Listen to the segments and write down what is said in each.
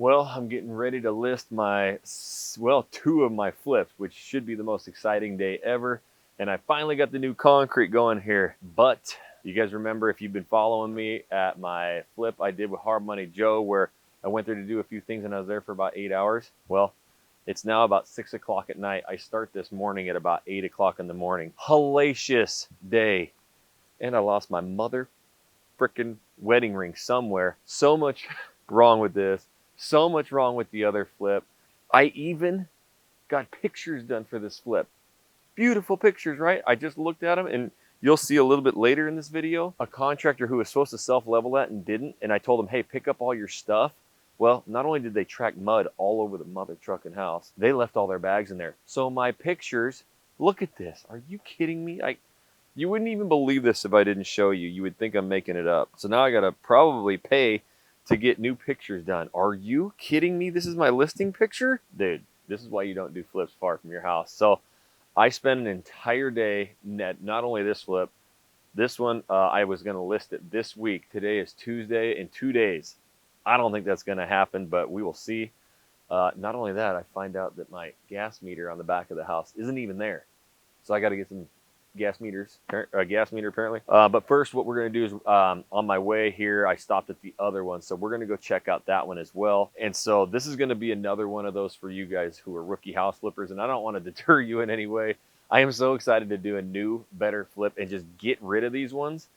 Well, I'm getting ready to list two of my flips, which should be the most exciting day ever. And I finally got the new concrete going here. But you guys remember, if you've been following me, at my flip I did with Hard Money Joe, where I went there to do a few things and I was there for about 8 hours. Well, it's now about 6 o'clock at night. I start this morning at about 8 o'clock in the morning. Hellacious day. And I lost my mother freaking wedding ring somewhere. So much wrong with this. So much wrong with the other flip. I even got pictures done for this flip. Beautiful pictures, right? I just looked at them, and you'll see a little bit later in this video a contractor who was supposed to self-level that and didn't. And I told him, hey, pick up all your stuff. Well, not only did they track mud all over the mother trucking house, they left all their bags in there. So my pictures, look at this. Are you kidding me? You wouldn't even believe this if I didn't show you. You would think I'm making it up. So now I gotta probably pay to get new pictures done. Are you kidding me? This is my listing picture? Dude, this is why you don't do flips far from your house. So I spent an entire day, not only this flip, this one, I was gonna list it this week. Today is Tuesday. In 2 days. I don't think that's gonna happen, but we will see. Not only that, I find out that my gas meter on the back of the house isn't even there. So I gotta get some gas meter apparently. But first, what we're going to do is on my way here, I stopped at the other one. So we're going to go check out that one as well. And so this is going to be another one of those for you guys who are rookie house flippers. And I don't want to deter you in any way. I am so excited to do a new, better flip and just get rid of these ones.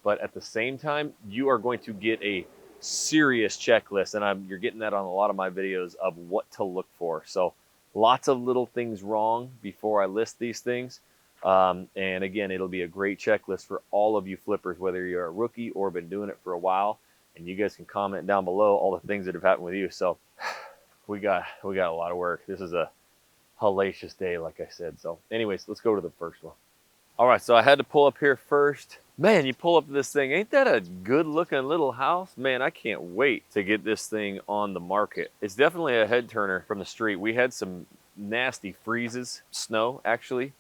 But at the same time, you are going to get a serious checklist. And you're getting that on a lot of my videos of what to look for. So lots of little things wrong before I list these things. And again, it'll be a great checklist for all of you flippers, whether you're a rookie or been doing it for a while. And you guys can comment down below all the things that have happened with you. So we got a lot of work. This is a hellacious day, like I said. So anyways, let's go to the first one. All right, so I had to pull up here first. Man, you pull up to this thing. Ain't that a good looking little house? Man, I can't wait to get this thing on the market. It's definitely a head turner from the street. We had some nasty freezes, snow actually.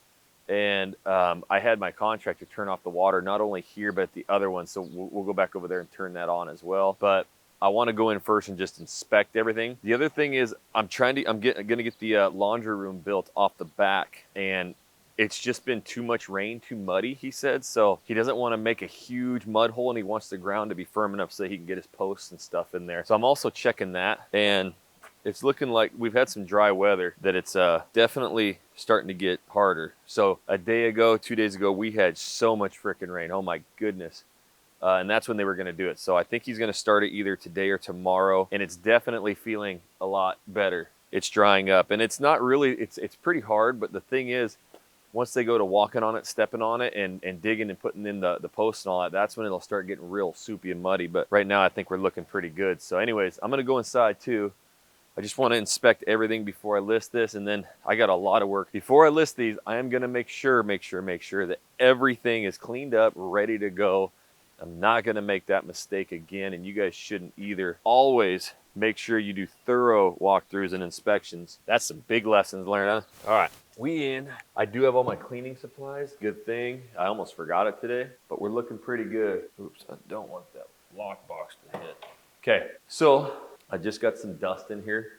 And I had my contractor turn off the water, not only here, but the other one. So we'll go back over there and turn that on as well. But I want to go in first and just inspect everything. The other thing is I'm going to get the laundry room built off the back. And it's just been too much rain, too muddy, he said. So he doesn't want to make a huge mud hole, and he wants the ground to be firm enough so he can get his posts and stuff in there. So I'm also checking that. And it's looking like we've had some dry weather, that it's definitely starting to get harder. So a day ago, 2 days ago, we had so much freaking rain. Oh my goodness. And that's when they were going to do it. So I think he's going to start it either today or tomorrow. And it's definitely feeling a lot better. It's drying up. And it's not really, it's pretty hard. But the thing is, once they go to walking on it, stepping on it, and digging and putting in the posts and all that, that's when it'll start getting real soupy and muddy. But right now, I think we're looking pretty good. So anyways, I'm going to go inside too. I just want to inspect everything before I list this, and then I got a lot of work. Before I list these, I am going to make sure that everything is cleaned up, ready to go. I'm not going to make that mistake again, and you guys shouldn't either. Always make sure you do thorough walkthroughs and inspections. That's some big lessons learned, huh? All right, we in. I do have all my cleaning supplies. Good thing. I almost forgot it today, but we're looking pretty good. Oops, I don't want that lockbox to hit. Okay, so I just got some dust in here,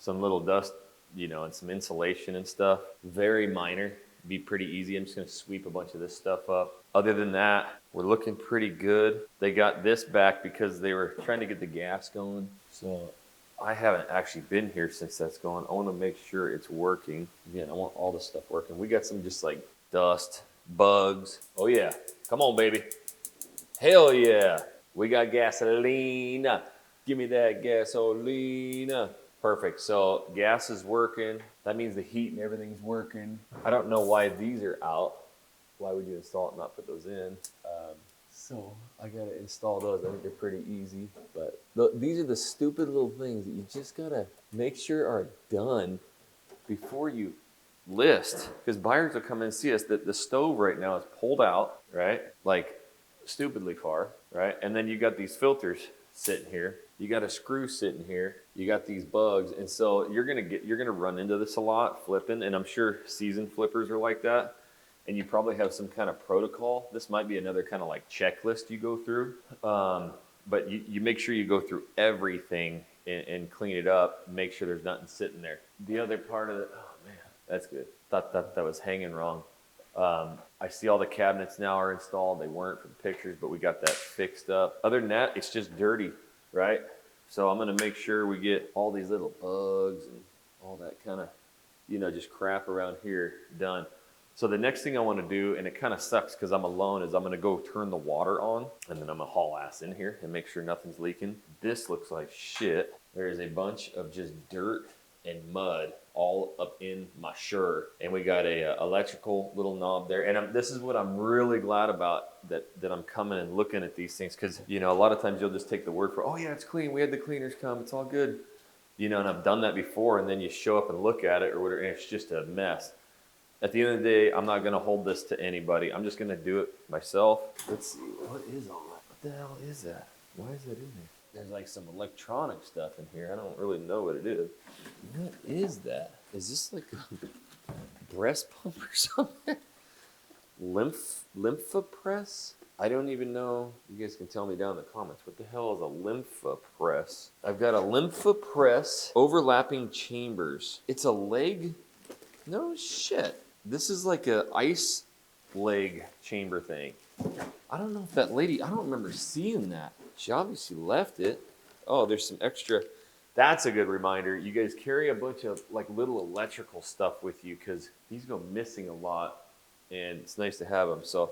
some little dust, and some insulation and stuff. Very minor, be pretty easy. I'm just gonna sweep a bunch of this stuff up. Other than that, we're looking pretty good. They got this back because they were trying to get the gas going. So I haven't actually been here since that's going. I wanna make sure it's working. Again, I want all this stuff working. We got some just like dust, bugs. Oh yeah, come on baby. Hell yeah, we got gasoline. Give me that gasolina. Perfect. So gas is working. That means the heat and everything's working. I don't know why these are out. Why would you install it and not put those in? So I gotta install those. I think they're pretty easy. But these are the stupid little things that you just gotta make sure are done before you list. Because buyers will come in and see us that the stove right now is pulled out, right? Like stupidly far, right? And then you got these filters sitting here. You got a screw sitting here. You got these bugs. And so you're gonna run into this a lot flipping, and I'm sure seasoned flippers are like that. And you probably have some kind of protocol. This might be another kind of like checklist you go through. But you make sure you go through everything and clean it up, make sure there's nothing sitting there. The other part of it, oh man, that's good. Thought that was hanging wrong. I see all the cabinets now are installed. They weren't for the pictures, but we got that fixed up. Other than that, it's just dirty, right? So I'm gonna make sure we get all these little bugs and all that kind of, just crap around here done. So the next thing I want to do, and it kind of sucks because I'm alone, is I'm going to go turn the water on, and then I'm going to haul ass in here and make sure nothing's leaking. This looks like shit. There is a bunch of just dirt and mud all up in my shirt, and we got a electrical little knob there. And this is what I'm really glad about, that I'm coming and looking at these things, because a lot of times you'll just take the word for, oh yeah, it's clean, we had the cleaners come, it's all good, and I've done that before, and then you show up and look at it or whatever, and it's just a mess. At the end of the day, I'm not going to hold this to anybody. I'm just going to do it myself. Let's see. What is all that? What the hell is that? Why is that in there? There's like some electronic stuff in here. I don't really know what it is. What is that? Is this like a breast pump or something? Lymphopress? I don't even know. You guys can tell me down in the comments. What the hell is a lymphopress? I've got a lymphopress overlapping chambers. It's a leg. No shit. This is like a ice leg chamber thing. I don't know if that lady, I don't remember seeing that. She obviously left it. Oh, there's some extra. That's a good reminder. You guys carry a bunch of like little electrical stuff with you, because these go missing a lot and it's nice to have them. So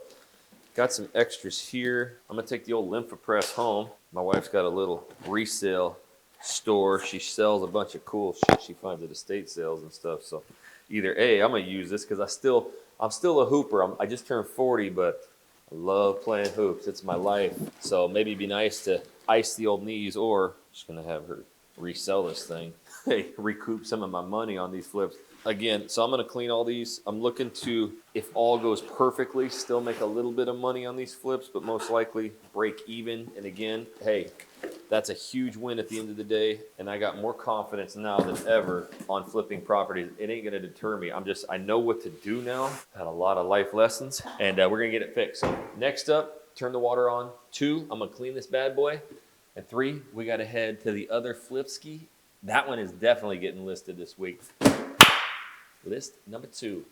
got some extras here. I'm gonna take the old Lymphopress home. My wife's got a little resale store. She sells a bunch of cool shit she finds at estate sales and stuff. So either A, I'm gonna use this because I'm still a hooper. I just turned 40, but I love playing hoops. It's my life. So maybe it'd be nice to ice the old knees, or just gonna have her resell this thing. Hey, recoup some of my money on these flips. Again, so I'm gonna clean all these. I'm looking to, if all goes perfectly, still make a little bit of money on these flips, but most likely break even. And again, hey, that's a huge win at the end of the day, and I got more confidence now than ever on flipping properties. It ain't gonna deter me. I know what to do now. Had a lot of life lessons, and we're gonna get it fixed. So next up, turn the water on. 2, I'm gonna clean this bad boy. And 3, we gotta head to the other flip ski. That one is definitely getting listed this week. List number 2.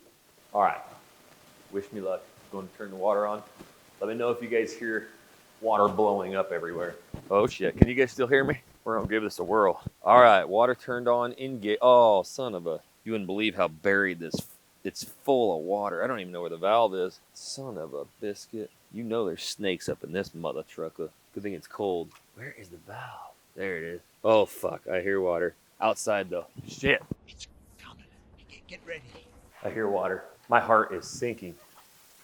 All right, wish me luck. Going to turn the water on. Let me know if you guys hear water blowing up everywhere. Oh shit, can you guys still hear me? We're gonna give this a whirl. All right, water turned on, engage. Oh, son of a, you wouldn't believe how buried this, it's full of water. I don't even know where the valve is. Son of a biscuit. You know there's snakes up in this mother trucker. Good thing it's cold. Where is the valve? There it is. Oh fuck, I hear water. Outside though. Shit. It's coming. Get ready. I hear water. My heart is sinking.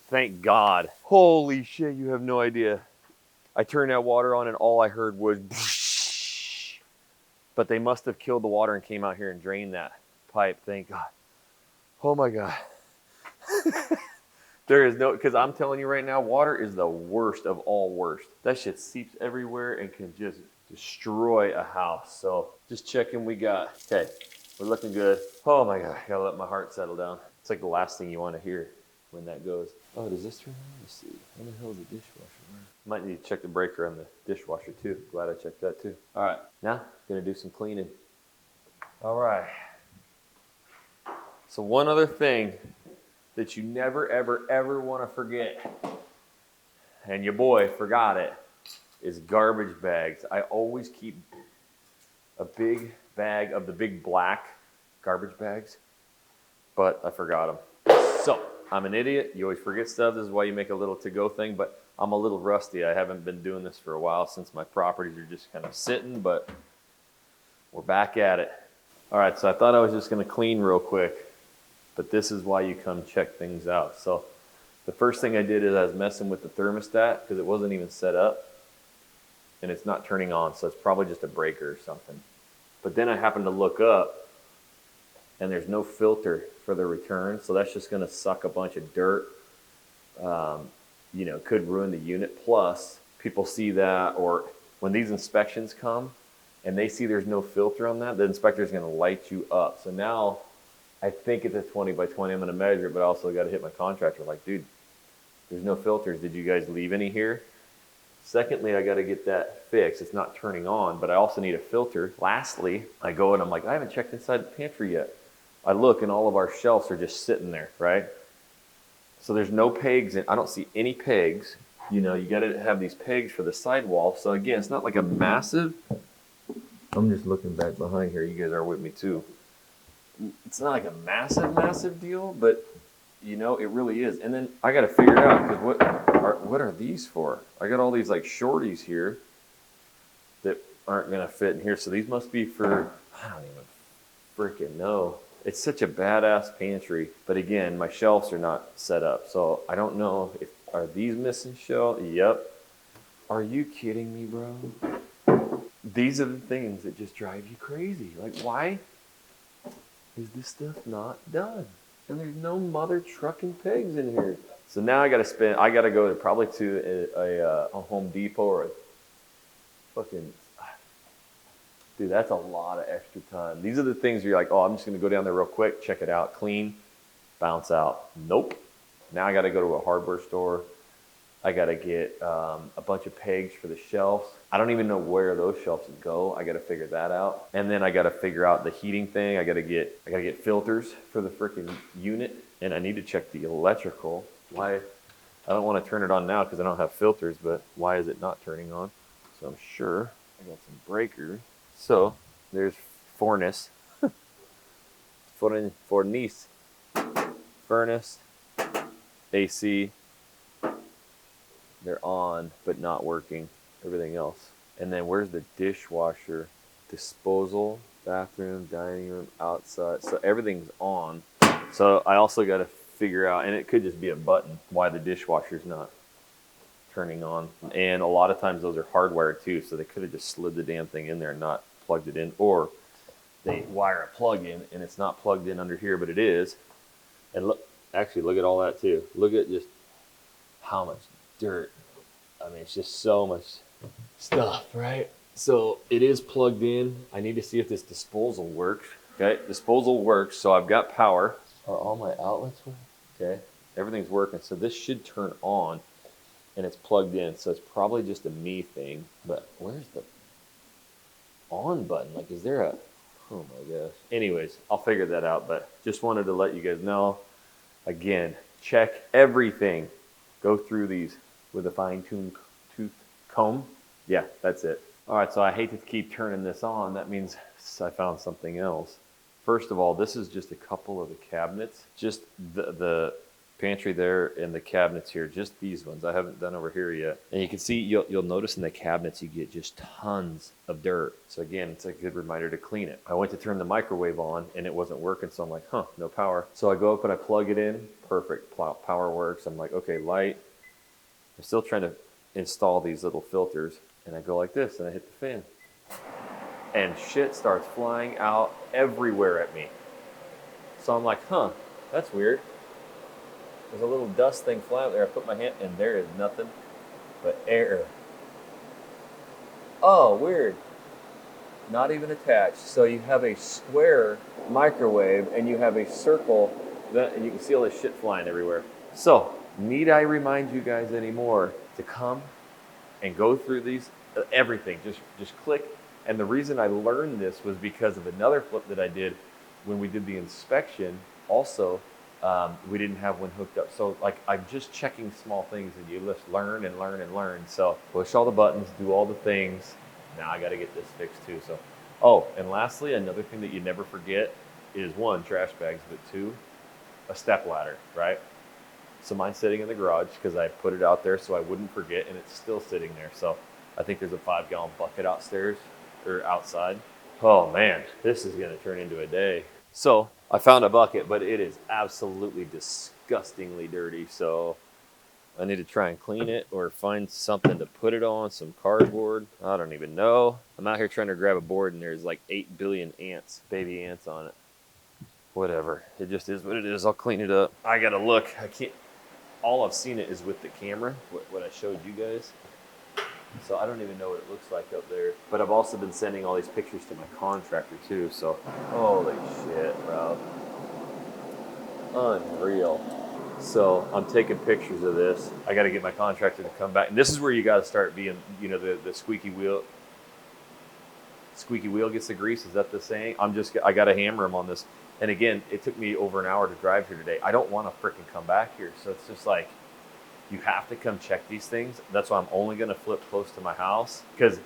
Thank God. Holy shit, you have no idea. I turned that water on and all I heard was whoosh. But they must have killed the water and came out here and drained that pipe. Thank God. Oh my God. There is no, because I'm telling you right now, water is the worst of all worst. That shit seeps everywhere and can just destroy a house. So just checking we got. Okay, we're looking good. Oh my God, I gotta let my heart settle down. It's like the last thing you want to hear when that goes. Oh, does this turn on? Let's see. Where the hell is the dishwasher? Might need to check the breaker on the dishwasher too. Glad I checked that too. All right, now gonna do some cleaning. All right. So one other thing that you never, ever, ever want to forget, and your boy forgot it, is garbage bags. I always keep a big bag of the big black garbage bags, but I forgot them. So I'm an idiot. You always forget stuff. This is why you make a little to-go thing, but I'm a little rusty. I haven't been doing this for a while since my properties are just kind of sitting, but we're back at it. All right, so I thought I was just going to clean real quick, but this is why you come check things out. So the first thing I did is I was messing with the thermostat because it wasn't even set up and it's not turning on. So it's probably just a breaker or something. But then I happened to look up and there's no filter for the return. So that's just going to suck a bunch of dirt. Could ruin the unit. Plus people see that, or when these inspections come and they see there's no filter on that, the inspector is going to light you up. So now I think it's a 20 by 20. I'm going to measure it, but I also got to hit my contractor like, dude, there's no filters. Did you guys leave any here? Secondly, I got to get that fixed. It's not turning on, but I also need a filter. Lastly, I go and I'm like, I haven't checked inside the pantry yet. I look and all of our shelves are just sitting there, right? So there's no pegs in. I don't see any pegs. You know, you got to have these pegs for the sidewall. So again, it's not like a massive. I'm just looking back behind here. You guys are with me too. It's not like a massive deal, but you know, it really is. And then I got to figure it out because what are these for? I got all these like shorties here that aren't gonna fit in here. So these must be for, I don't even freaking know. It's such a badass pantry, but again, my shelves are not set up, so I don't know if are these missing shelves. Yep. Are you kidding me, bro? These are the things that just drive you crazy. Like, why is this stuff not done? And there's no mother trucking pegs in here. So now I got to go to probably to a Home Depot or a fucking, dude, that's a lot of extra time. These are the things where you're like, oh, I'm just going to go down there real quick, check it out, clean, bounce out. Nope. Now I got to go to a hardware store. I got to get a bunch of pegs for the shelves. I don't even know where those shelves go. I got to figure that out. And then I got to figure out the heating thing. I got to get filters for the freaking unit. And I need to check the electrical. Why? I don't want to turn it on now because I don't have filters, but why is it not turning on? So I'm sure I got some breakers. So there's furnace, furnace, AC. They're on, but not working. Everything else. And then where's the dishwasher, disposal, bathroom, dining room, outside? So everything's on. So I also got to figure out, and it could just be a button, why the dishwasher's not turning on. And a lot of times those are hardwired too, so they could have just slid the damn thing in there and not plugged it in, or they wire a plug in and it's not plugged in under here, but it is. And look, actually look at all that too. Look at just how much dirt. I mean, it's just so much stuff, right? So it is plugged in. I need to see if this disposal works. Okay, disposal works, so I've got power. Are all my outlets working? Okay, everything's working. So this should turn on, and it's plugged in. So it's probably just a me thing. But where's the on button? Like, is there a? Oh my gosh. Anyways, I'll figure that out. But just wanted to let you guys know. Again, check everything. Go through these with a fine-tuned tooth comb. Yeah, that's it. All right, so I hate to keep turning this on. That means I found something else. First of all, this is just a couple of the cabinets. Just the pantry there and the cabinets here, just these ones. I haven't done over here yet. And you can see, you'll notice in the cabinets, you get just tons of dirt. So again, it's a good reminder to clean it. I went to turn the microwave on and it wasn't working. So I'm like, no power. So I go up and I plug it in. Perfect, power works. I'm like, okay, light. I'm still trying to install these little filters. And I go like this and I hit the fan. And shit starts flying out everywhere at me. So I'm like, that's weird. There's a little dust thing flying out there. I put my hand, and there is nothing but air. Oh, weird. Not even attached. So you have a square microwave, and you have a circle, and you can see all this shit flying everywhere. So, need I remind you guys anymore to come and go through these, everything, just click. And the reason I learned this was because of another flip that I did when we did the inspection. Also, we didn't have one hooked up. So like, I'm just checking small things and you just learn and learn and learn. So push all the buttons, do all the things. Now I got to get this fixed too. So, oh, and lastly, another thing that you never forget is one, trash bags, but two, a step ladder, right? So mine's sitting in the garage because I put it out there so I wouldn't forget, and it's still sitting there. So I think there's a 5-gallon bucket outstairs or outside. Oh man, this is going to turn into a day. So I found a bucket, but it is absolutely disgustingly dirty. So I need to try and clean it or find something to put it on, some cardboard. I don't even know. I'm out here trying to grab a board and there's like 8 billion ants, baby ants on it. Whatever, it just is what it is. I'll clean it up. I gotta look, I can't, all I've seen it is with the camera, what I showed you guys. So I don't even know what it looks like up there. But I've also been sending all these pictures to my contractor too, so holy shit, bro. Unreal. So I'm taking pictures of this. I got to get my contractor to come back. And this is where you got to start being, you know, the squeaky wheel. Squeaky wheel gets the grease. Is that the saying? I got to hammer him on this. And again, it took me over an hour to drive here today. I don't want to freaking come back here. So it's just like, you have to come check these things. That's why I'm only going to flip close to my house. Because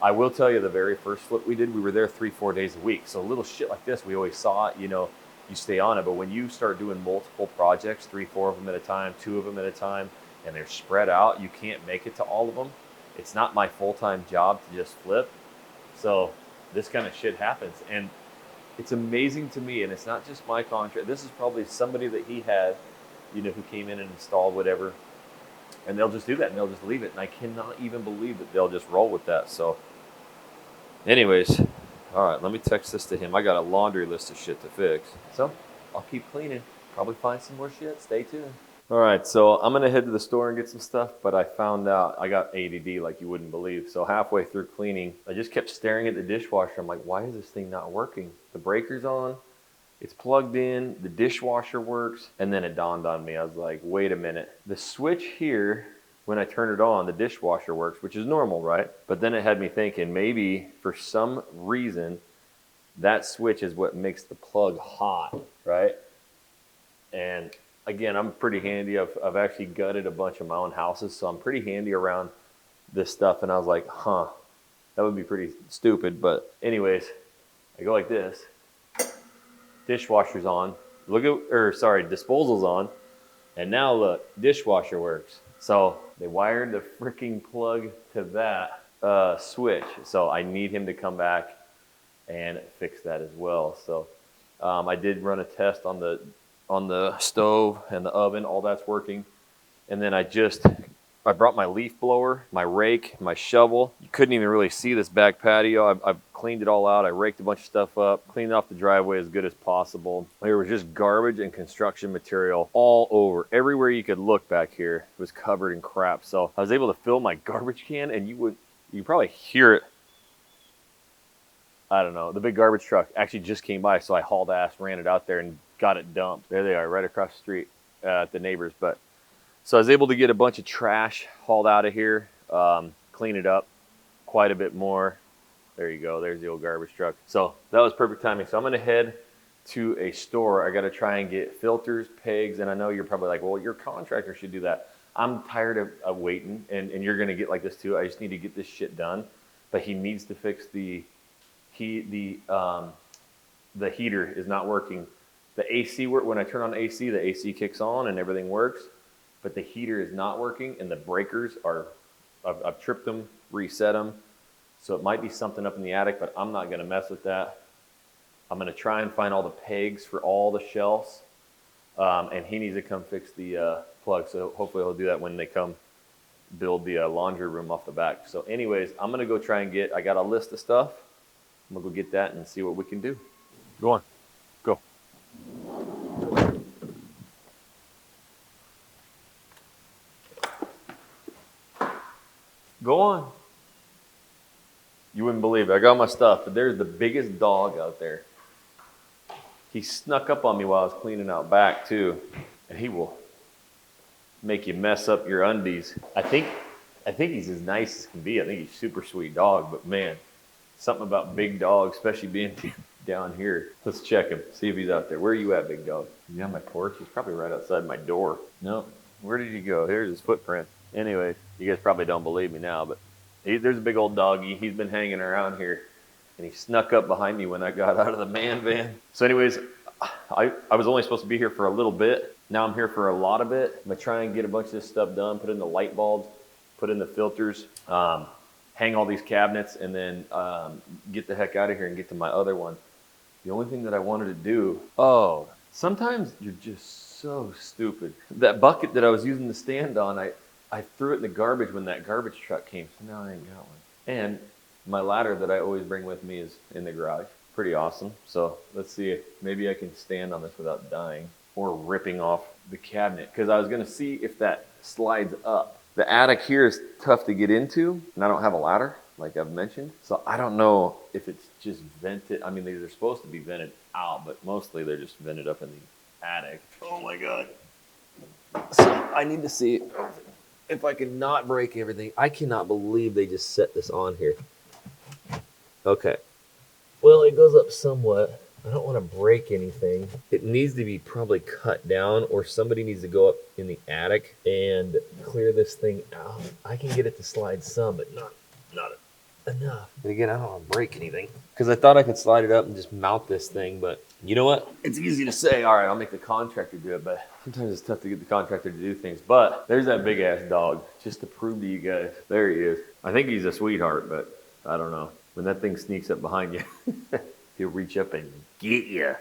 I will tell you, the very first flip we did, we were there 3-4 days a week. So little shit like this, we always saw it, you know, you stay on it. But when you start doing multiple projects, 3-4 of them at a time, 2 of them at a time, and they're spread out, you can't make it to all of them. It's not my full-time job to just flip. So this kind of shit happens. And it's amazing to me, and it's not just my contract. This is probably somebody that he had, you know, who came in and installed whatever. And they'll just do that and they'll just leave it. And I cannot even believe that they'll just roll with that. So anyways, all right, let me text this to him. I got a laundry list of shit to fix. So I'll keep cleaning. Probably find some more shit. Stay tuned. All right, so I'm gonna head to the store and get some stuff, but I found out I got ADD like you wouldn't believe. So halfway through cleaning, I just kept staring at the dishwasher. I'm like, why is this thing not working? The breaker's on, it's plugged in, the dishwasher works, and then it dawned on me. I was like, wait a minute. The switch here, when I turn it on, the dishwasher works, which is normal, right? But then it had me thinking maybe for some reason that switch is what makes the plug hot, right? And again, I'm pretty handy. I've actually gutted a bunch of my own houses, so I'm pretty handy around this stuff. And I was like, that would be pretty stupid. But anyways, I go like this. Dishwasher's on. Disposal's on. And now look, dishwasher works. So they wired the freaking plug to that switch. So I need him to come back and fix that as well. So I did run a test on the stove and the oven. All that's working. And then I brought my leaf blower, my rake, my shovel. You couldn't even really see this back patio. I've cleaned it all out. I raked a bunch of stuff up, cleaned off the driveway as good as possible. There was just garbage and construction material all over. Everywhere you could look back here was covered in crap. So I was able to fill my garbage can, and you probably hear it. I don't know. The big garbage truck actually just came by, so I hauled ass, ran it out there, and got it dumped. There they are, right across the street at the neighbors. But so I was able to get a bunch of trash hauled out of here, clean it up quite a bit more. There you go. There's the old garbage truck. So that was perfect timing. So I'm going to head to a store. I got to try and get filters, pegs, and I know you're probably like, well, your contractor should do that. I'm tired of waiting, and you're going to get like this too. I just need to get this shit done. But he needs to fix the heater is not working. The AC when I turn on the AC kicks on and everything works. But the heater is not working, and the breakers I've tripped them, reset them. So it might be something up in the attic, but I'm not going to mess with that. I'm going to try and find all the pegs for all the shelves, and he needs to come fix the plug. So hopefully he'll do that when they come build the laundry room off the back. So anyways, I'm going to go try and I got a list of stuff. I'm going to go get that and see what we can do. Go on. Go. Go on. You wouldn't believe it. I got my stuff, but there's the biggest dog out there. He snuck up on me while I was cleaning out back too, and he will make you mess up your undies. I think he's as nice as can be. I think he's a super sweet dog, but man, something about big dogs, especially being down here. Let's check him, see if he's out there. Where are you at, big dog? Is he on my porch? He's probably right outside my door. No, where did he go? Here's his footprint. Anyway, you guys probably don't believe me now, but there's a big old doggy. He's been hanging around here, and he snuck up behind me when I got out of the man van. So anyways, I was only supposed to be here for a little bit. Now I'm here for a lot of it. I'm going to try and get a bunch of this stuff done, put in the light bulbs, put in the filters, hang all these cabinets, and then get the heck out of here and get to my other one. The only thing that I wanted to do, sometimes you're just so stupid. That bucket that I was using to stand on, I threw it in the garbage when that garbage truck came, so now I ain't got one. And my ladder that I always bring with me is in the garage. Pretty awesome. So let's see if maybe I can stand on this without dying or ripping off the cabinet, because I was going to see if that slides up. The attic here is tough to get into, and I don't have a ladder, like I've mentioned. So I don't know if it's just vented. I mean, they're supposed to be vented out, but mostly they're just vented up in the attic. Oh my God. So I need to see if I can not break everything. I cannot believe they just set this on here. Okay. Well, it goes up somewhat. I don't want to break anything. It needs to be probably cut down, or somebody needs to go up in the attic and clear this thing out. I can get it to slide some, but not enough. But again, I don't want to break anything because I thought I could slide it up and just mount this thing, but you know what? It's easy to say, all right, I'll make the contractor do it, but sometimes it's tough to get the contractor to do things. But there's that big ass dog, just to prove to you guys. There he is. I think he's a sweetheart, but I don't know. When that thing sneaks up behind you, he'll reach up and get you.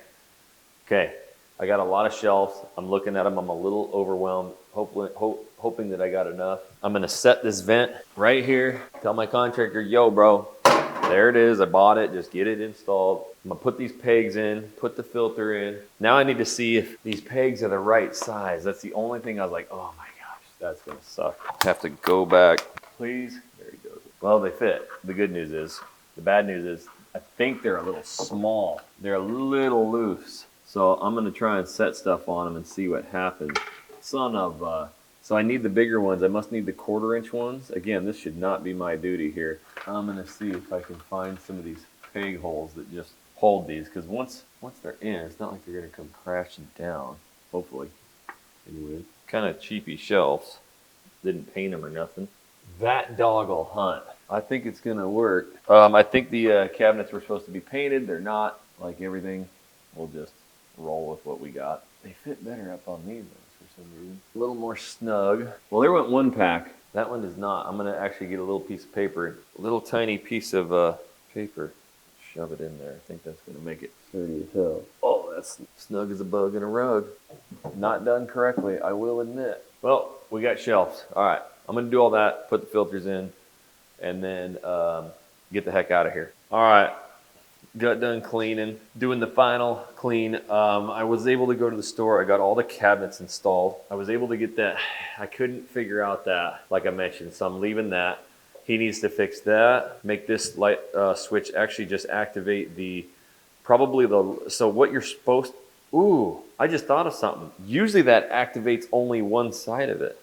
Okay, I got a lot of shelves. I'm looking at them. I'm a little overwhelmed, hoping that I got enough. I'm gonna set this vent right here. Tell my contractor, yo, bro, there it is. I bought it. Just get it installed. I'm gonna put these pegs in, put the filter in. Now I need to see if these pegs are the right size. That's the only thing I was like, oh my gosh, that's gonna suck. Have to go back, please. There he goes. Well, they fit. The good news is, the bad news is, I think they're a little small. They're a little loose. So I'm gonna try and set stuff on them and see what happens. So I need the bigger ones. I must need the 1/4-inch ones. Again, this should not be my duty here. I'm gonna see if I can find some of these peg holes that just hold these, because once they're in, it's not like they're gonna come crashing down. Hopefully. Anyway, kind of cheapy shelves. Didn't paint them or nothing. That dog will hunt. I think it's gonna work. I think the cabinets were supposed to be painted. They're not. Like everything, we'll just roll with what we got. They fit better up on these ones for some reason. A little more snug. Well, there went one pack. That one does not. I'm gonna actually get a little piece of paper, a little tiny piece of paper, shove it in there. I think that's gonna make it sturdy as hell. Oh, that's snug as a bug in a rug. Not done correctly, I will admit. Well, we got shelves. All right, I'm gonna do all that, put the filters in, and then get the heck out of here. All right, got done cleaning, doing the final clean. I was able to go to the store. I got all the cabinets installed. I was able to get that. I couldn't figure out that, like I mentioned, so I'm leaving that. He needs to fix that, make this light switch actually just activate so what you're supposed, ooh, I just thought of something. Usually that activates only one side of it.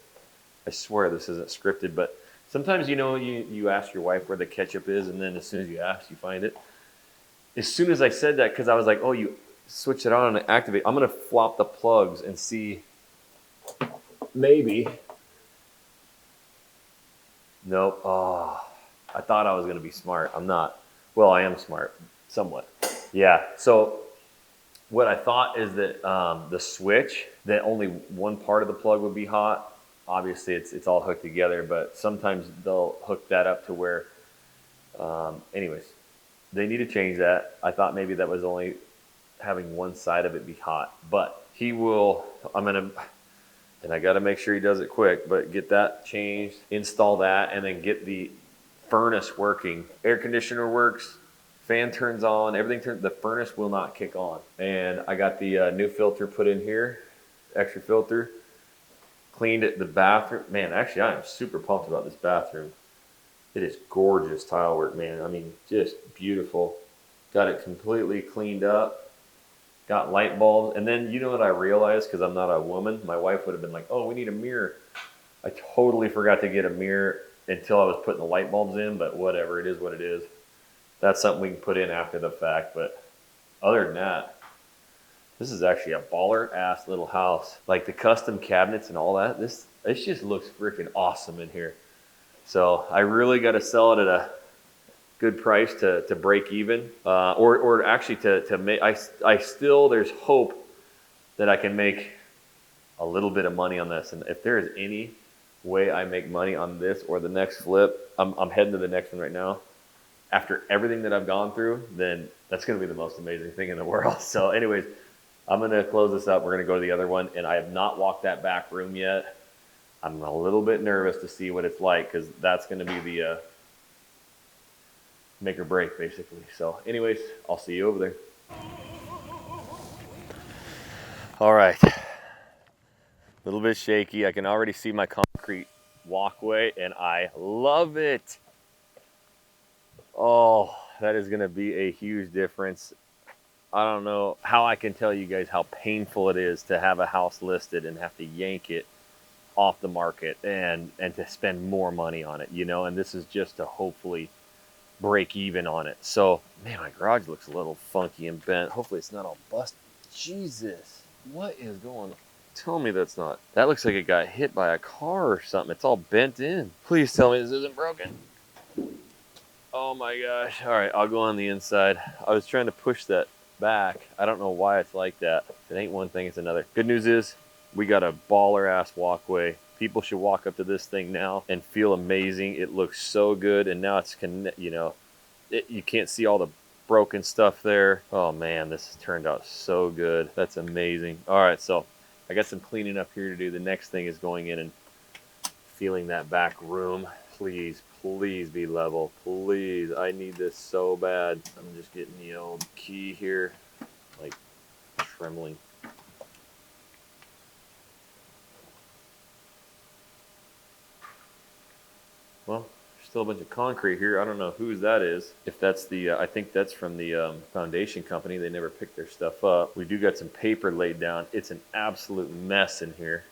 I swear this isn't scripted, but sometimes, you ask your wife where the ketchup is, and then as soon as you ask, you find it. As soon as I said that, because I was like, oh, you switch it on and activate, I'm going to flop the plugs and see, maybe. Nope. Oh, I thought I was going to be smart. I'm not. Well, I am smart, somewhat. Yeah, so what I thought is that the switch, that only one part of the plug would be hot. Obviously, it's all hooked together, but sometimes they'll hook that up to where, anyways, they need to change that. I thought maybe that was only having one side of it be hot, but and I got to make sure he does it quick, but get that changed, install that, and then get the furnace working. Air conditioner works, fan turns on, everything turns, the furnace will not kick on. And I got the new filter put in here, extra filter. Cleaned it, the bathroom. Man, actually, I am super pumped about this bathroom. It is gorgeous tile work, man. I mean, just beautiful. Got it completely cleaned up. Got light bulbs. And then, you know what I realized, because I'm not a woman, my wife would have been like, oh, we need a mirror. I totally forgot to get a mirror until I was putting the light bulbs in, but whatever, it is what it is. That's something we can put in after the fact, but other than that, this is actually a baller ass little house. Like the custom cabinets and all that. This just looks freaking awesome in here. So I really got to sell it at a good price to break even, or actually to make. I still, there's hope that I can make a little bit of money on this. And if there is any way I make money on this or the next flip, I'm heading to the next one right now. After everything that I've gone through, then that's going to be the most amazing thing in the world. So anyways, I'm going to close this up. We're going to go to the other one, and I have not walked that back room yet. I'm a little bit nervous to see what it's like, because that's going to be the make or break, basically. So anyways, I'll see you over there. All right. A little bit shaky. I can already see my concrete walkway, and I love it. Oh, that is going to be a huge difference. I don't know how I can tell you guys how painful it is to have a house listed and have to yank it off the market and to spend more money on it, you know, and this is just to hopefully break even on it. So, man, my garage looks a little funky and bent. Hopefully it's not all busted. Jesus, what is going on? Tell me that's not. That looks like it got hit by a car or something. It's all bent in. Please tell me this isn't broken. Oh my gosh. All right, I'll go on the inside. I was trying to push that back. I don't know why it's like that. If it ain't one thing, it's another. Good news is we got a baller ass walkway. People should walk up to this thing now and feel amazing. It looks so good, and now it's you know, you can't see all the broken stuff there. Oh man, this turned out so good. That's amazing. All right, so I got some cleaning up here to do. The next thing is going in and feeling that back room. Please, please be level. Please, I need this so bad. I'm just getting the old key here, like trembling. Well, there's still a bunch of concrete here. I don't know whose that is. If that's the, I think that's from the foundation company. They never picked their stuff up. We do got some paper laid down. It's an absolute mess in here.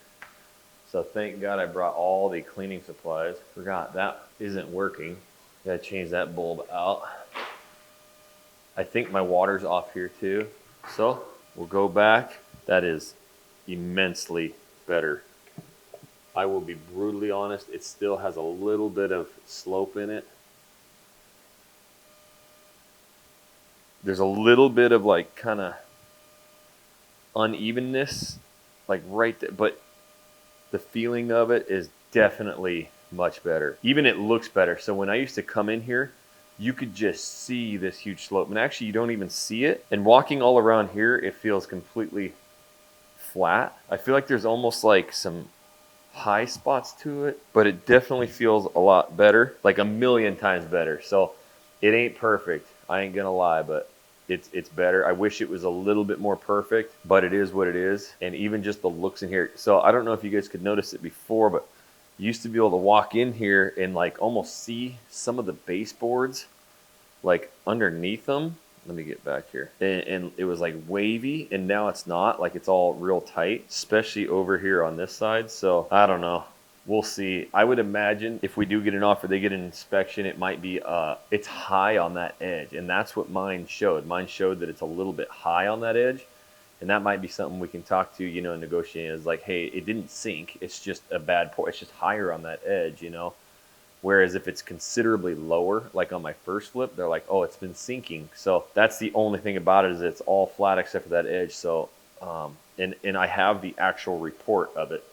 So thank God I brought all the cleaning supplies. Forgot that isn't working. Gotta change that bulb out. I think my water's off here too. So we'll go back. That is immensely better. I will be brutally honest, it still has a little bit of slope in it. There's a little bit of like kind of unevenness, like right there, but the feeling of it is definitely much better. Even it looks better. So when I used to come in here, you could just see this huge slope. And actually, you don't even see it. And walking all around here, it feels completely flat. I feel like there's almost like some high spots to it, but it definitely feels a lot better, like a million times better. So it ain't perfect. I ain't gonna lie, but it's better. I wish it was a little bit more perfect, but it is what it is. And even just the looks in here. So I don't know if you guys could notice it before, but you used to be able to walk in here and like almost see some of the baseboards like underneath them. Let me get back here. And it was like wavy, and now it's not. Like it's all real tight, especially over here on this side. So I don't know. We'll see. I would imagine if we do get an offer, they get an inspection, it might be, it's high on that edge. And that's what mine showed. Mine showed that it's a little bit high on that edge. And that might be something we can talk to, you know, negotiating is like, hey, it didn't sink. It's just a bad pour. It's just higher on that edge, you know. Whereas if it's considerably lower, like on my first flip, they're like, oh, it's been sinking. So that's the only thing about it is it's all flat except for that edge. So, and I have the actual report of it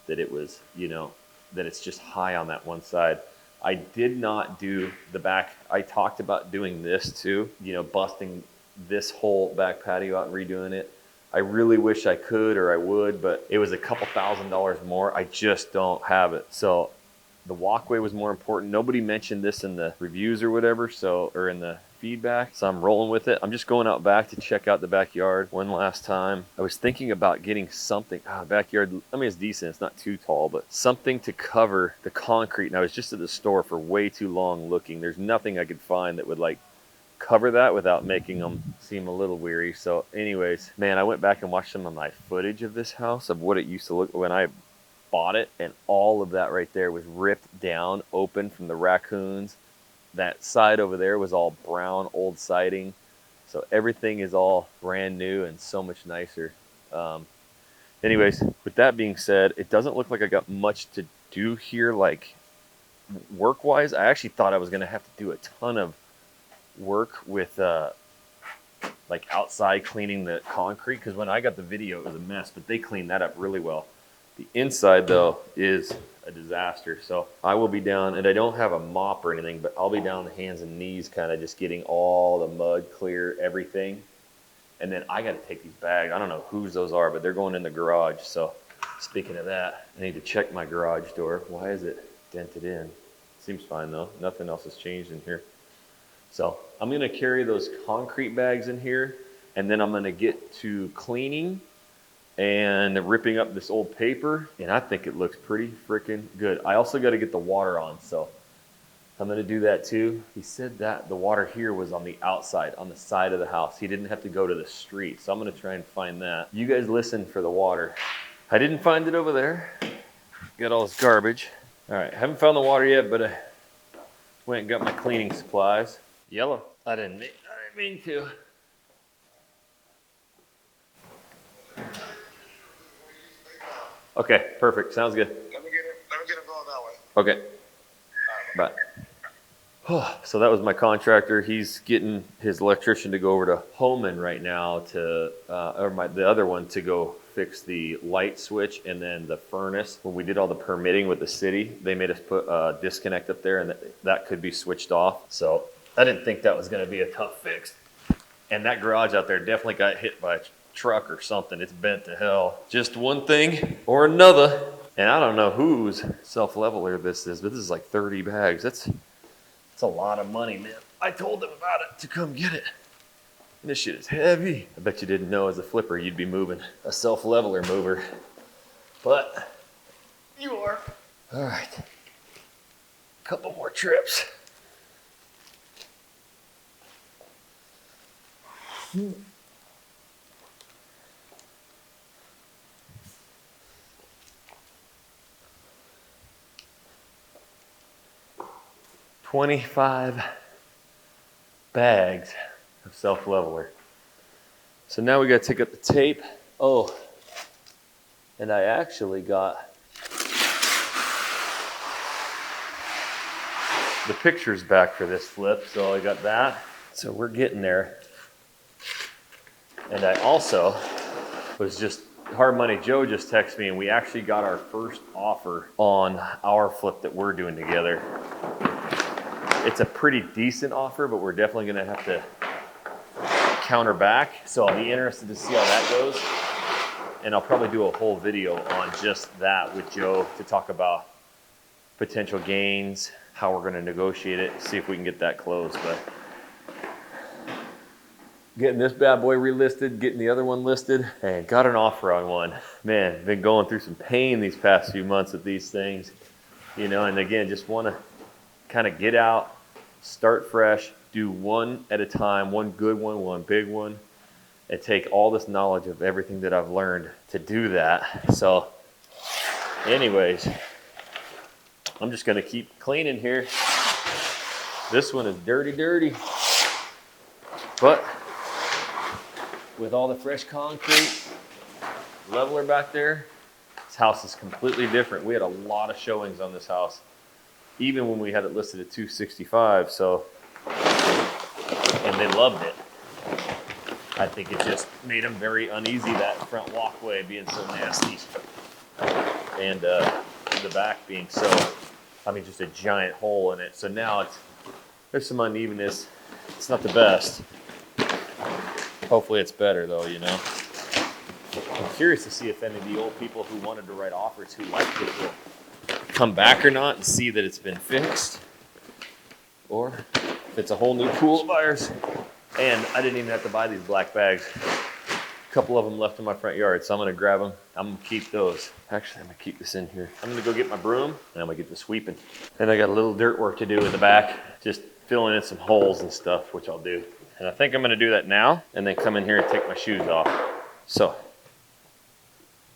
that it was, you know, that it's just high on that one side. I did not do the back. I talked about doing this too, you know, busting this whole back patio out and redoing it. I really wish I could or I would, but it was a couple $1,000s more. I just don't have it. So the walkway was more important. Nobody mentioned this in the reviews or whatever, so, or in the feedback, so I'm rolling with it. I'm just going out back to check out the backyard one last time. I was thinking about getting something, backyard, I mean, it's decent, it's not too tall, but something to cover the concrete. And I was just at the store for way too long looking. There's nothing I could find that would like cover that without making them seem a little weary. So anyways, man, I went back and watched some of my footage of this house, of what it used to look when I bought it, and all of that right there was ripped down open from the raccoons. That side over there was all brown old siding, so everything is all brand new and so much nicer. Anyways, with that being said, it doesn't look like I got much to do here, like work wise. I actually thought I was going to have to do a ton of work with like outside cleaning the concrete, because when I got the video it was a mess, but they cleaned that up really well. The inside, though, is a disaster. So I will be down, and I don't have a mop or anything, but I'll be down on the hands and knees, kind of just getting all the mud clear, everything. And then I got to take these bags. I don't know whose those are, but they're going in the garage. So speaking of that, I need to check my garage door. Why is it dented in? Seems fine, though. Nothing else has changed in here. So I'm going to carry those concrete bags in here, and then I'm going to get to cleaning and ripping up this old paper, and I think it looks pretty freaking good. I also got to get the water on, so I'm going to do that too. He said that the water here was on the outside, on the side of the house. He didn't have to go to the street, so I'm going to try and find that. You guys listen for the water. I didn't find it over there. Got all this garbage. All right, haven't found the water yet, but I went and got my cleaning supplies. Yellow. I didn't mean to. Okay, perfect. Sounds good. Let me get it going that way. Okay. Bye. So that was my contractor. He's getting his electrician to go over to Homan right now to, the other one to go fix the light switch and then the furnace. When we did all the permitting with the city, they made us put a disconnect up there and that could be switched off. So I didn't think that was going to be a tough fix. And that garage out there definitely got hit by a truck or something. It's bent to hell. Just one thing or another. And I don't know whose self-leveler this is, but this is like 30 bags. That's a lot of money, man. I told them about it to come get it. And this shit is heavy. I bet you didn't know as a flipper you'd be moving a self-leveler mover. But you are. All right. Couple more trips. 25 bags of self-leveler. So now we got to take up the tape. Oh, and I actually got the pictures back for this flip, so I got that. So we're getting there. And I also was just, Hard Money Joe just texted me and we actually got our first offer on our flip that we're doing together. It's a pretty decent offer, but we're definitely gonna have to counter back. So I'll be interested to see how that goes. And I'll probably do a whole video on just that with Joe to talk about potential gains, how we're gonna negotiate it, see if we can get that closed. But getting this bad boy relisted, getting the other one listed, and got an offer on one. Man, been going through some pain these past few months with these things, you know, and again, just want to kind of get out, start fresh, do one at a time, one good one, one big one, and take all this knowledge of everything that I've learned to do that. So anyways, I'm just going to keep cleaning here. This one is dirty, but with all the fresh concrete, leveler back there, this house is completely different. We had a lot of showings on this house, even when we had it listed at 265. So, and they loved it. I think it just made them very uneasy, that front walkway being so nasty, and the back being so, I mean, just a giant hole in it. So now there's some unevenness. It's not the best. Hopefully it's better though, you know. I'm curious to see if any of the old people who wanted to write offers who liked it will come back or not and see that it's been fixed. Or if it's a whole new pool of buyers. And I didn't even have to buy these black bags. A couple of them left in my front yard, so I'm gonna grab them. I'm gonna keep those. Actually, I'm gonna keep this in here. I'm gonna go get my broom and I'm gonna get to sweeping. And I got a little dirt work to do in the back, just filling in some holes and stuff, which I'll do. And I think I'm gonna do that now and then come in here and take my shoes off. So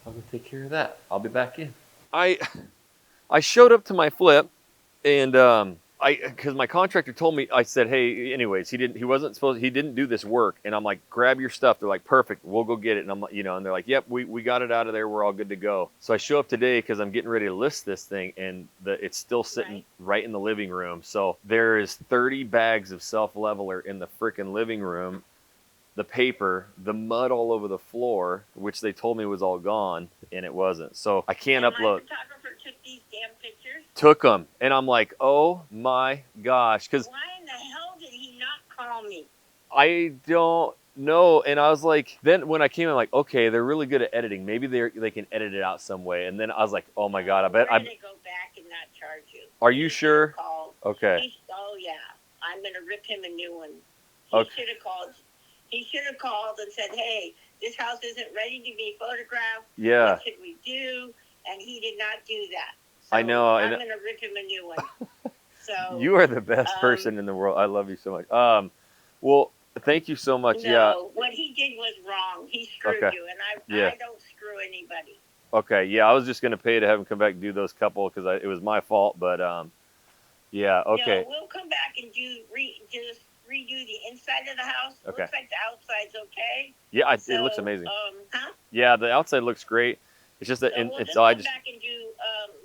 I'm gonna take care of that. I'll be back in. I showed up to my flip and because my contractor told me, I said, hey, anyways, he didn't do this work. And I'm like, grab your stuff. They're like, perfect, we'll go get it. And I'm like, you know, and they're like, yep, we got it out of there. We're all good to go. So I show up today because I'm getting ready to list this thing and it's still sitting right in the living room. So there is 30 bags of self-leveler in the freaking living room, the paper, the mud all over the floor, which they told me was all gone, and it wasn't. So I can't upload. My photographer took these damn pictures. Took them, and I'm like, oh my gosh, because why in the hell did he not call me? I don't know. And I was like, then when I came in, like, okay, they're really good at editing. Maybe they can edit it out some way. And then I was like, oh my god, I bet We're gonna go back and not charge you. Are you sure? Okay. Oh yeah, I'm gonna rip him a new one. Okay. He should have called. He should have called and said, hey, this house isn't ready to be photographed. Yeah. What should we do? And he did not do that. So I know. I'm going to rip him a new one. So you are the best person in the world. I love you so much. Well, thank you so much. No, yeah. What he did was wrong. He screwed you, and I don't screw anybody. Okay, yeah, I was just gonna pay to have him come back and do those couple because it was my fault. But yeah, okay. No, we'll come back and just redo the inside of the house. Okay. Looks like the outside's okay. Yeah, So, it looks amazing. Huh? Yeah, the outside looks great. It's just that So we'll it's just I come just back and do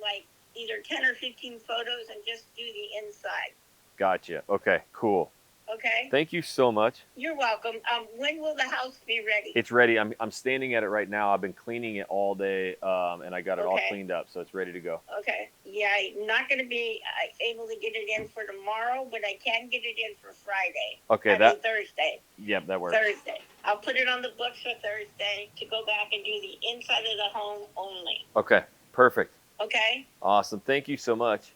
like either 10 or 15 photos and just do the inside. gotcha. Okay, cool. Okay. Thank you so much. You're welcome. When will the house be ready? It's ready. I'm standing at it right now. I've been cleaning it all day, and I got it all cleaned up, so it's ready to go. Okay. Yeah, I'm not going to be able to get it in for tomorrow, but I can get it in for Friday. Okay, Thursday. Yep, that works. Thursday. I'll put it on the books for Thursday to go back and do the inside of the home only. Okay, perfect. Okay? Awesome. Thank you so much.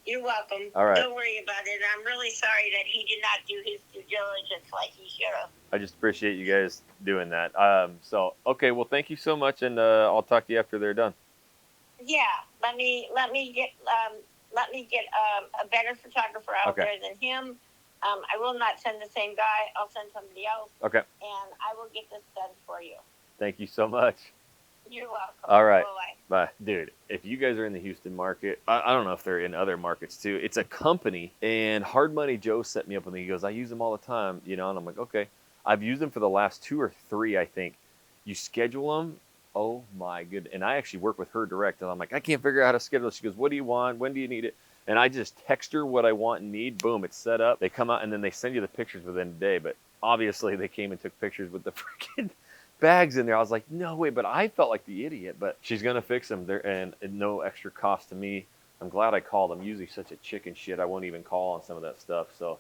You're welcome. All right. Don't worry about it. I'm really sorry that he did not do his due diligence like he should have. I just appreciate you guys doing that. So okay, well, thank you so much, and I'll talk to you after they're done. Yeah, let me get a better photographer out there than him. I will not send the same guy. I'll send somebody else. Okay. And I will get this done for you. Thank you so much. You're welcome. All right. Bye. Bye. Dude, if you guys are in the Houston market, I don't know if they're in other markets too. It's a company, and Hard Money Joe set me up with them. He goes, I use them all the time, and I'm like, okay. I've used them for the last 2 or 3, I think. You schedule them. Oh my goodness. And I actually work with her direct, and I'm like, I can't figure out how to schedule it. She goes, what do you want? When do you need it? And I just text her what I want and need. Boom, it's set up. They come out, and then they send you the pictures within a day. But obviously, they came and took pictures with the freaking bags in there. I was like, no way, but I felt like the idiot. But she's gonna fix them there, and no extra cost to me. I'm glad I called. I'm usually such a chicken shit. I won't even call on some of that stuff. So,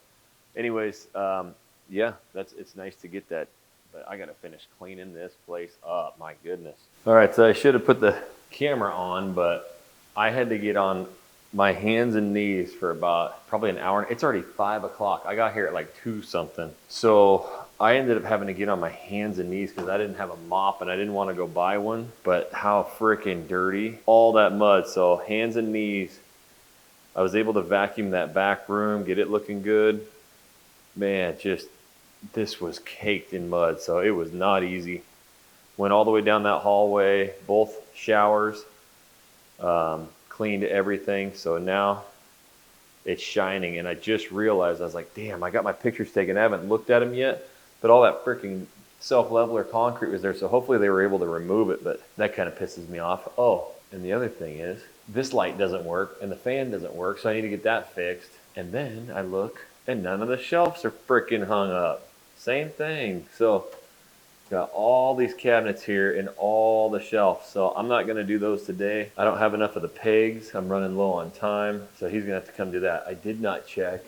anyways, yeah, it's nice to get that. But I gotta finish cleaning this place up. My goodness. All right, so I should have put the camera on, but I had to get on my hands and knees for about probably an hour. It's already 5 o'clock. I got here at like 2 something. So I ended up having to get on my hands and knees because I didn't have a mop and I didn't want to go buy one. But how freaking dirty. All that mud. So hands and knees. I was able to vacuum that back room, get it looking good. Man, this was caked in mud. So it was not easy. Went all the way down that hallway, both showers. Cleaned everything, so now it's shining, and I just realized, I was like, damn, I got my pictures taken. I haven't looked at them yet, but all that freaking self-leveler concrete was there, so hopefully they were able to remove it, but that kind of pisses me off. Oh, and the other thing is, this light doesn't work, and the fan doesn't work, so I need to get that fixed. And then I look, and none of the shelves are freaking hung up. Same thing. So got all these cabinets here and all the shelves. So I'm not going to do those today. I don't have enough of the pegs. I'm running low on time. So he's going to have to come do that. I did not check.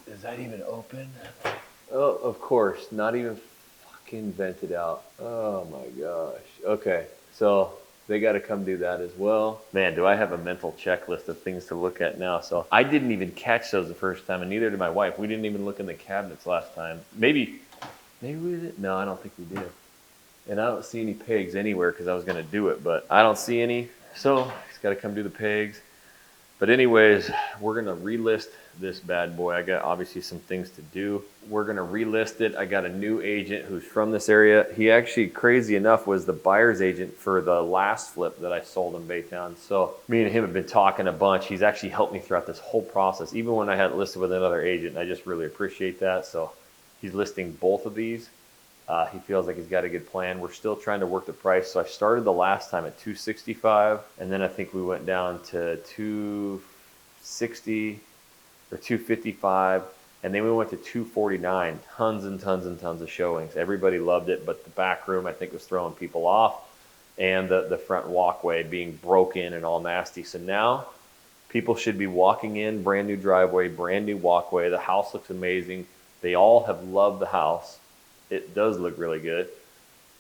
Is that even open? Oh, of course. Not even fucking vented out. Oh my gosh. Okay. So they got to come do that as well. Man, do I have a mental checklist of things to look at now. So I didn't even catch those the first time, and neither did my wife. We didn't even look in the cabinets last time. Maybe we did. No, I don't think we did. And I don't see any pegs anywhere because I was going to do it, but I don't see any. So he's got to come do the pegs. But anyways, we're going to relist this bad boy. I got obviously some things to do. We're going to relist it. I got a new agent who's from this area. He actually, crazy enough, was the buyer's agent for the last flip that I sold in Baytown. So me and him have been talking a bunch. He's actually helped me throughout this whole process, even when I had it listed with another agent. I just really appreciate that. So he's listing both of these. He feels like he's got a good plan. We're still trying to work the price. So I started the last time at $265, and then I think we went down to $260 or $255, and then we went to $249. Tons and tons and tons of showings. Everybody loved it, but the back room I think was throwing people off, and the front walkway being broken and all nasty. So now people should be walking in, brand new driveway, brand new walkway. The house looks amazing. They all have loved the house. It does look really good.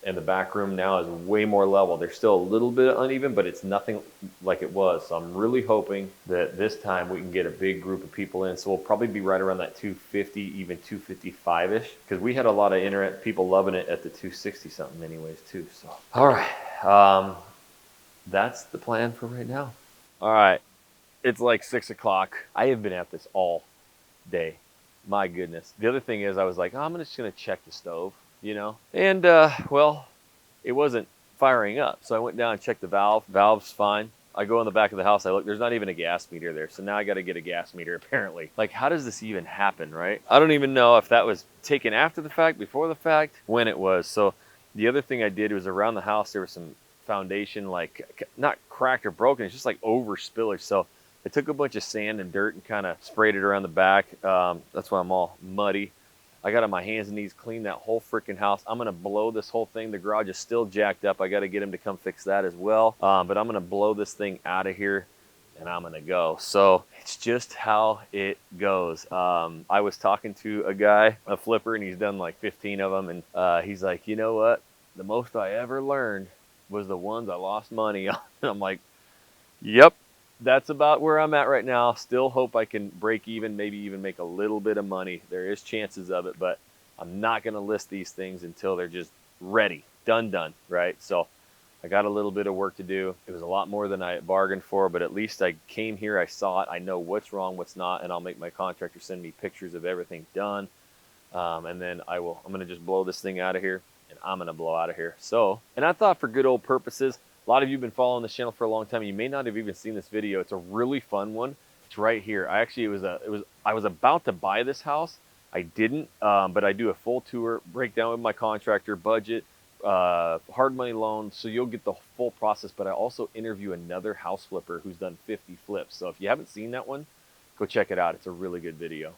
And the back room now is way more level. There's still a little bit uneven, but it's nothing like it was. So I'm really hoping that this time we can get a big group of people in. So we'll probably be right around that 250, even 255-ish. Because we had a lot of internet people loving it at the 260 something anyways too. So, all right. That's the plan for right now. All right. It's like 6 o'clock. I have been at this all day. My goodness. The other thing is I was like, oh, I'm just going to check the stove, And, well, it wasn't firing up. So I went down and checked the valve. Valve's fine. I go in the back of the house, I look, there's not even a gas meter there. So now I got to get a gas meter apparently. Like, how does this even happen, right? I don't even know if that was taken after the fact, before the fact, when it was. So the other thing I did was around the house, there was some foundation, like not cracked or broken, it's just like over spillage. So I took a bunch of sand and dirt and kind of sprayed it around the back. That's why I'm all muddy. I got on my hands and knees, clean that whole freaking house. I'm going to blow this whole thing. The garage is still jacked up. I got to get him to come fix that as well. But I'm going to blow this thing out of here and I'm going to go. So it's just how it goes. I was talking to a guy, a flipper, and he's done like 15 of them. And he's like, you know what? The most I ever learned was the ones I lost money on. And I'm like, yep. That's about where I'm at right now. Still hope I can break even, maybe even make a little bit of money. There is chances of it, but I'm not going to list these things until they're just ready, done, right? So I got a little bit of work to do. It was a lot more than I bargained for, but at least I came here, I saw it, I know what's wrong, what's not, and I'll make my contractor send me pictures of everything done. And then I'm going to just blow this thing out of here, and I'm going to blow out of here. So, and I thought for good old purposes, a lot of you have been following this channel for a long time. You may not have even seen this video. It's a really fun one. It's right here. I was about to buy this house. I didn't, but I do a full tour, breakdown with my contractor, budget, hard money loan. So you'll get the full process, but I also interview another house flipper who's done 50 flips. So if you haven't seen that one, go check it out. It's a really good video.